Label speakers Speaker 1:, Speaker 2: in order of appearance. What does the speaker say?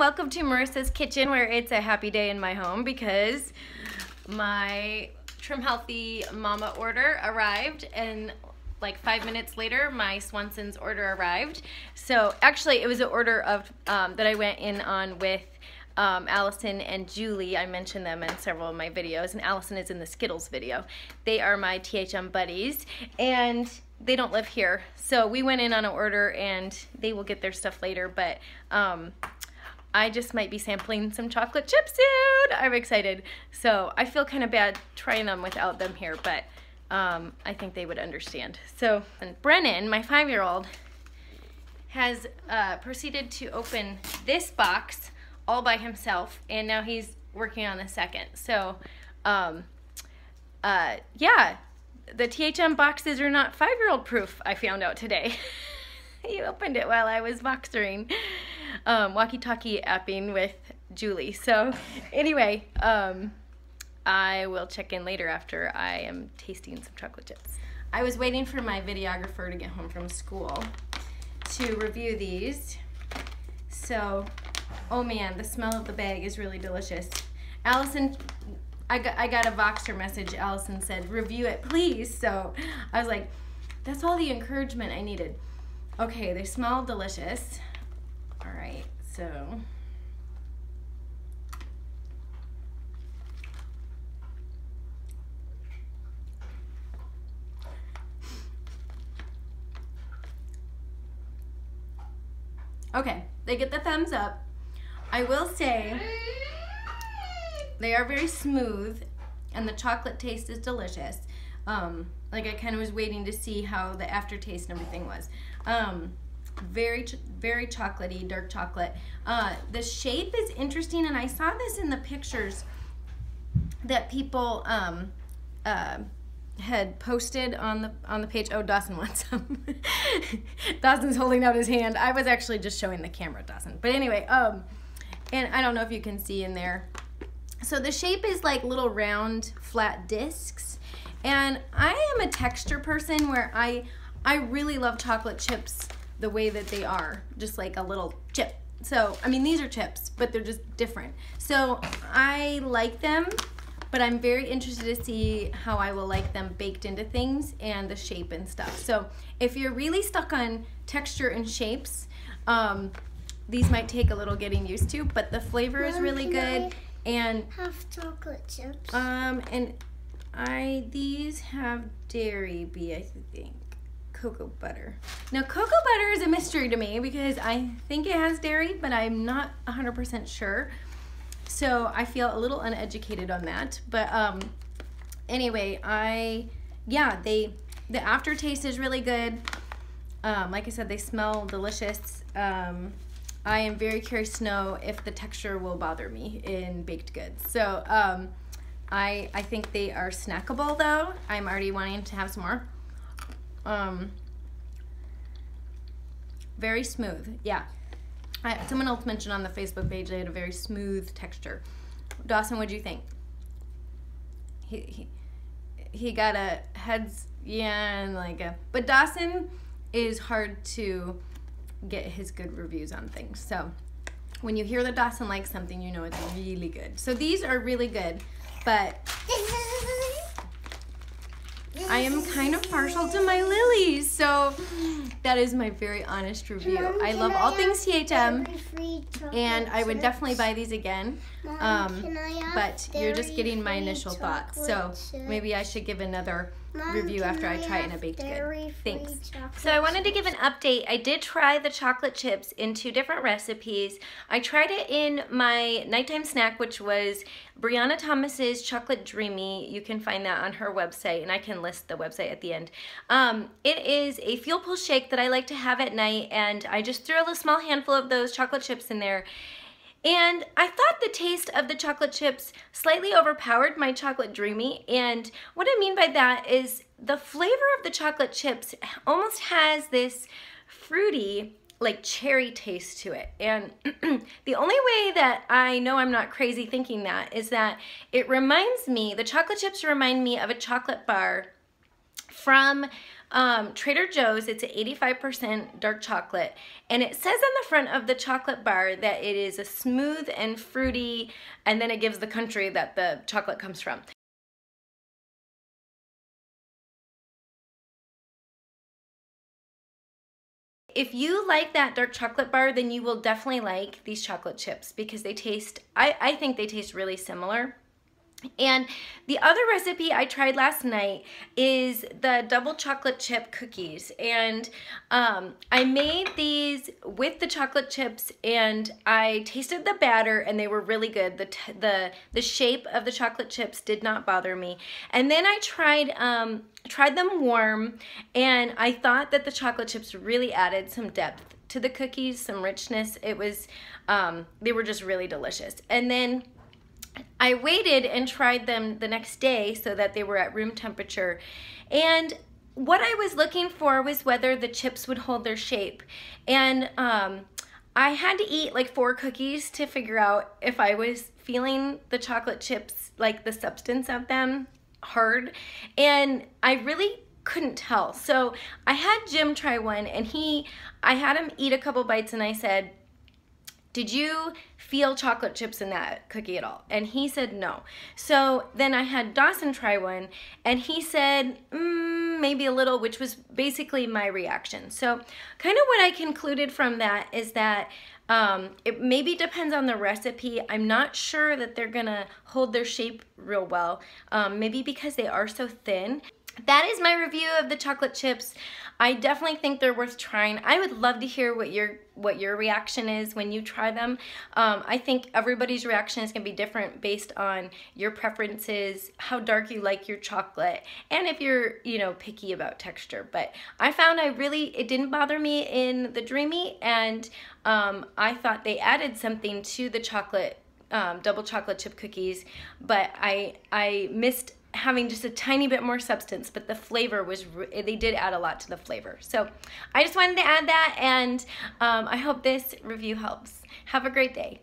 Speaker 1: welcome to Marissa's Kitchen, where it's a happy day in my home because my Trim Healthy Mama order arrived, and like 5 minutes later my Swanson's order arrived. So actually it was an order of that I went in on with Allison and Julie. I mentioned them in several of my videos, and Allison is in the Skittles video. They are my THM buddies, and they don't live here. So we went in on an order, and they will get their stuff later, but I just might be sampling some chocolate chips soon. I'm excited. So I feel kind of bad trying them without them here, but I think they would understand. So, and Brennan, my 5-year-old, has proceeded to open this box all by himself, and now he's working on the second. So, yeah, the THM boxes are not 5-year-old proof, I found out today. He opened it while I was boxering, walkie-talkie apping with Julie. So anyway, I will check in later after I am tasting some chocolate chips. I was waiting for my videographer to get home from school to review these. So, oh man, the smell of the bag is really delicious. Allison, I got a Voxer message. Allison said, review it, please. So I was like, that's all the encouragement I needed. Okay, they smell delicious. All right, so. Okay, they get the thumbs up. I will say they are very smooth, and the chocolate taste is delicious. Like I kind of was waiting to see how the aftertaste and everything was. Very chocolatey, dark chocolate. The shape is interesting, and I saw this in the pictures that people had posted on the page. Oh, Dawson wants some. Dawson's holding out his hand. I was actually just showing the camera, Dawson. But anyway, and I don't know if you can see in there. So the shape is like little round, flat discs. And I am a texture person where I really love chocolate chips the way that they are, just like a little chip. So, I mean, these are chips, but they're just different. So I like them, but I'm very interested to see how I will like them baked into things and the shape and stuff. So if you're really stuck on texture and shapes, these might take a little getting used to, but the flavor is really good. And
Speaker 2: have chocolate chips.
Speaker 1: And these have dairy I think. Cocoa butter. Now, cocoa butter is a mystery to me because I think it has dairy, but I'm not 100% sure. So I feel a little uneducated on that. But anyway, the aftertaste is really good. Like I said, they smell delicious. I am very curious to know if the texture will bother me in baked goods. So I think they are snackable though. I'm already wanting to have some more. Very smooth, yeah. Someone else mentioned on the Facebook page they had a very smooth texture. Dawson, what'd you think? He got a heads, yeah, and like a, but Dawson is hard to get his good reviews on things. So when you hear that Dawson likes something, you know it's really good. So these are really good, but I am kind of partial to my lilies, so that is my very honest review.
Speaker 2: Mom,
Speaker 1: I love all things THM, and I would
Speaker 2: chips?
Speaker 1: definitely buy these again.
Speaker 2: Mom, can I have
Speaker 1: But you're just getting my
Speaker 2: dairy-free
Speaker 1: initial thoughts, so
Speaker 2: chocolate chips?
Speaker 1: maybe I should give another review
Speaker 2: Mom,
Speaker 1: after I
Speaker 2: can
Speaker 1: try it in a
Speaker 2: have
Speaker 1: baked good.
Speaker 2: dairy-free
Speaker 1: Thanks.
Speaker 2: chocolate
Speaker 1: So I wanted to give an
Speaker 2: chips?
Speaker 1: update. I did try the chocolate chips in 2 different recipes. I tried it in my nighttime snack, which was Brianna Thomas's Chocolate Dreamy. You can find that on her website, and I can list the website at the end. It is a fuel pull shake that I like to have at night, and I just threw a small handful of those chocolate chips in there. And I thought the taste of the chocolate chips slightly overpowered my Chocolate Dreamy. And what I mean by that is the flavor of the chocolate chips almost has this fruity, like cherry taste to it. And the only way that I know I'm not crazy thinking that is that it reminds me, the chocolate chips remind me of a chocolate bar from Trader Joe's. It's an 85% dark chocolate, and it says on the front of the chocolate bar that it is a smooth and fruity, and then it gives the country that the chocolate comes from. If you like that dark chocolate bar, then you will definitely like these chocolate chips because they taste, I think they taste really similar. And the other recipe I tried last night is the double chocolate chip cookies, and I made these with the chocolate chips, and I tasted the batter and they were really good. The shape of the chocolate chips did not bother me. And then I tried them warm, and I thought that the chocolate chips really added some depth to the cookies, some richness. It was they were just really delicious. And then I waited and tried them the next day so that they were at room temperature. And what I was looking for was whether the chips would hold their shape. And I had to eat like 4 cookies to figure out if I was feeling the chocolate chips, like the substance of them, hard. And I really couldn't tell. So I had Jim try one, and I had him eat a couple bites, and I said, "Did you feel chocolate chips in that cookie at all?" And he said no. So then I had Dawson try one, and he said maybe a little, which was basically my reaction. So kind of what I concluded from that is that it maybe depends on the recipe. I'm not sure that they're gonna hold their shape real well, maybe because they are so thin. That is my review of the chocolate chips. I definitely think they're worth trying. I would love to hear what your reaction is when you try them. I think everybody's reaction is gonna be different based on your preferences, how dark you like your chocolate, and if you're, picky about texture. But I found it didn't bother me in the Dreamy, and I thought they added something to the chocolate, double chocolate chip cookies, but I missed having just a tiny bit more substance, but the flavor was, they did add a lot to the flavor. So I just wanted to add that, and I hope this review helps. Have a great day.